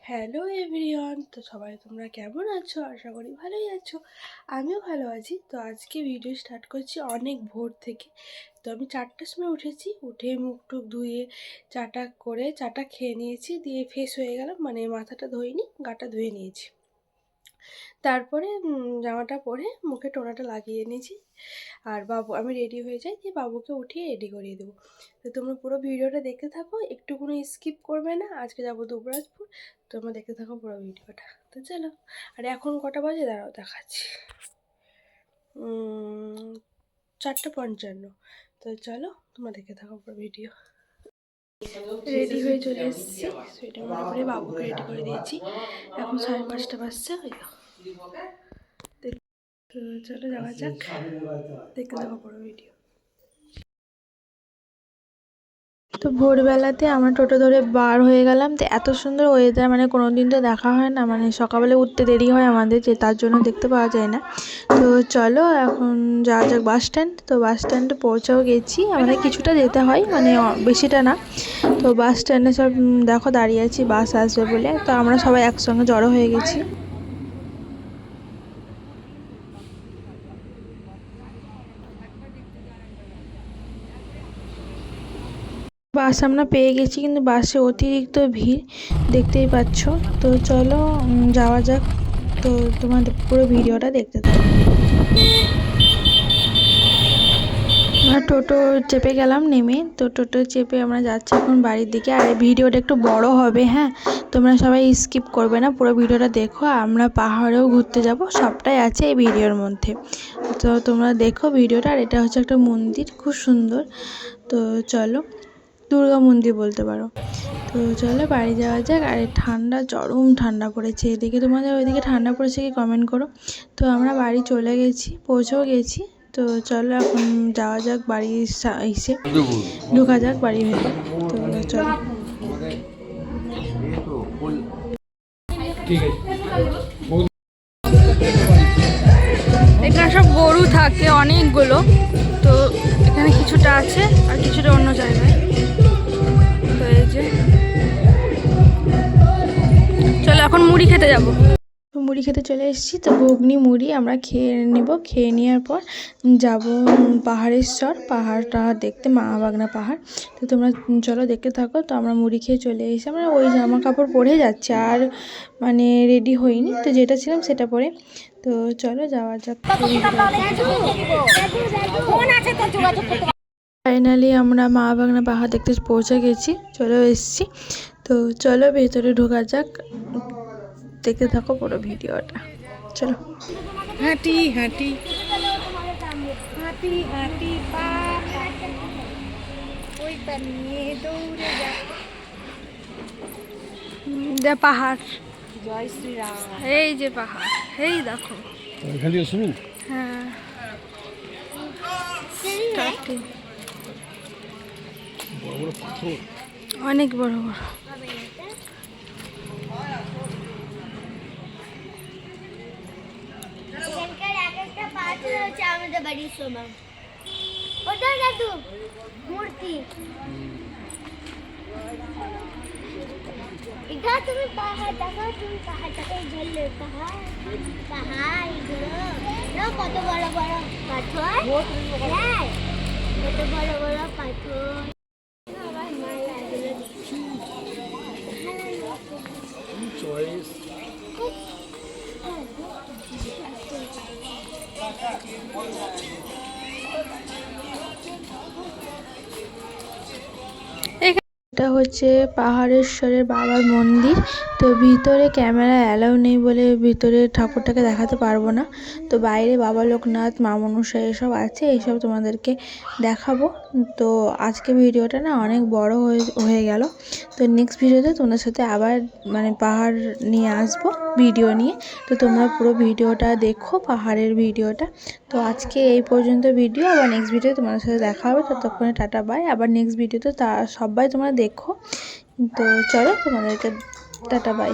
Hello everyone, তো সবাই তোমরা কেমন আছো? আশা করি ভালোই আছো। আমিও ভালো আছি। তো আজকে ভিডিও স্টার্ট করছি অনেক ভোর থেকে। তো আমি 4টার সময় উঠেছি, উঠে মুখ টুক ধুয়ে চাটা করে চাটা খেয়ে নিয়েছি, দিয়ে ফ্রেশ হয়ে গেলাম, মানে মাথাটা ধুইনি, গাটা ধুয়ে নিয়েছি। তারপরে জামাটা পরে মুখে টোনাটা লাগিয়ে নিয়েছি। আর আমি রেডি হয়ে যাই, দিয়ে বাবুকে উঠিয়ে রেডি করিয়ে দেবো। তো তোমরা পুরো ভিডিওটা দেখতে থাকো, একটু কোনো স্কিপ করবে না। আজকে যাবো দুবরাজপুর, তোমরা দেখতে থাকো পুরো ভিডিওটা। তো চলো। আর এখন কটা বাজে দাঁড়াও দেখাচ্ছি, 4:55। তো চলো, তোমরা দেখতে থাকো পুরো ভিডিও। রেডি হয়ে চলে এসেছি, সোয়েটার মনে করে বাবুকে রেডি করে দিয়েছি। এখন 5:30 বাজছে। চলো যাওয়া যাক, দেখতে থাকো পুরো ভিডিও। তো ভোরবেলাতে আমরা টোটো ধরে বার হয়ে গেলাম। তো এত সুন্দর ওয়েদার মানে কোনো দিন তো দেখা হয় না, মানে সকালবেলা উঠতে দেরি হয় আমাদের, যে তার জন্য দেখতে পাওয়া যায় না। তো চলো এখন যাওয়া যাক বাস স্ট্যান্ড। তো বাস স্ট্যান্ডে পৌঁছেও গেছি, আমাদের কিছুটা যেতে হয়, মানে বেশিটা না। তো বাস স্ট্যান্ডে সব দেখো দাঁড়িয়ে আছি বাস আসবে বলে। তো আমরা সবাই একসঙ্গে জড়ো হয়ে গেছি। বাস আমরা পেয়ে গেছি, কিন্তু বাসে অতিরিক্ত ভিড় দেখতেই পাচ্ছ। তো চলো যাওয়া যাক। তো তোমাদের পুরো ভিডিওটা দেখতে থাকো। আমরা টোটো চেপে গেলাম নেমে। তো টোটো চেপে আমরা যাচ্ছি এখন বাড়ির দিকে। আর এই ভিডিওটা একটু বড় হবে, হ্যাঁ, তোমরা সবাই স্কিপ করবে না, পুরো ভিডিওটা দেখো। আমরা পাহাড়েও ঘুরতে যাব, সবটাই আছে এই ভিডিওর মধ্যে। তো তোমরা দেখো ভিডিওটা। আর এটা হচ্ছে একটা মন্দির, খুব সুন্দর। তো চলো, দুর্গা মন্দির বলতে পারো। তো চলো বাড়ি যাওয়া যাক। আর ঠান্ডা, চরম ঠান্ডা পড়েছে এদিকে। তোমাদের ওইদিকে ঠান্ডা পড়েছে কি কমেন্ট করো। তো আমরা বাড়ি চলে গেছি, পৌঁছেও গেছি। তো চলো এখন যাওয়া যাক বাড়ি, এসে ঢোকা যাক বাড়ির ভেতর। তো চলো। এখানে সব গরু থাকে অনেকগুলো। তো এখানে কিছুটা আছে আর কিছুটা অন্য জায়গায়। তো এই যে চলো এখন মুড়ি খেতে যাব। মুড়ি খেতে চলে এসেছি। তো ঘুগনি মুড়ি আমরা খেয়ে নেব। খেয়ে নেওয়ার পর যাব পাহাড়েশ্বর, পাহাড়টা দেখতে, মা বাগনা পাহাড়। তো তোমরা চলো দেখতে থাকো। তো আমরা মুড়ি খেয়ে চলে এসে আমরা ওই জামা কাপড় পরে যাচ্ছি, আর মানে রেডি হইনি। তো যেটা ছিলাম সেটা পরে। তো চলো যাওয়া যাক। ফাইনালি আমরা মা বাগনা পাহাড় দেখতে পৌঁছে গেছি, চলে এসেছি। তো চলো ভেতরে ঢোকা যাক, দেখতে থাকো পুরো ভিডিওটা। চলো। হাঁটি হাঁটি হাঁটি হাঁটি পা ওইটা নিয়ে দৌড়ে যা পাহাড়। জয় শ্রীরাম। এই যে পাহাড়, এই দেখো এখানে শুনুন। হ্যাঁ, অনেক বড় বড়। আমাদের বাড়ির সময় ওটা দাদু মূর্তি। এটা তুমি পাহাড় দেখো, তুমি পাহাড়টাকে ঝুললে পাহাড় পাহাড় এগুলো কত বড় বড় পাথর। হ্যাঁ, কত বড় বড় পাথর। এটা হচ্ছে পাহাড়েশ্বরের বাবার মন্দির। তো ভিতরে ক্যামেরা অ্যালাউ নেই বলে ভিতরে ঠাকুরটাকে দেখাতে পারবো না। তো বাইরে বাবা লোকনাথ, মা মনসা এসব আছে, এইসব তোমাদেরকে দেখাবো। তো আজকে ভিডিওটা না অনেক বড় হয়ে গেল। তো নেক্সট ভিডিওতে তোমাদের সাথে আবার মানে পাহাড় নিয়ে আসবো, ভিডিও নিয়ে। তো তোমরা পুরো ভিডিওটা দেখো, পাহাড়ের ভিডিওটা। তো আজকে এই পর্যন্ত ভিডিও, আবার নেক্সট ভিডিও তোমাদের সাথে দেখা হবে। ততক্ষণে টাটা বাই। আবার নেক্সট ভিডিওতে সবাই তোমরা দেখো। তো চলো তোমাদেরকে টাটা বাই।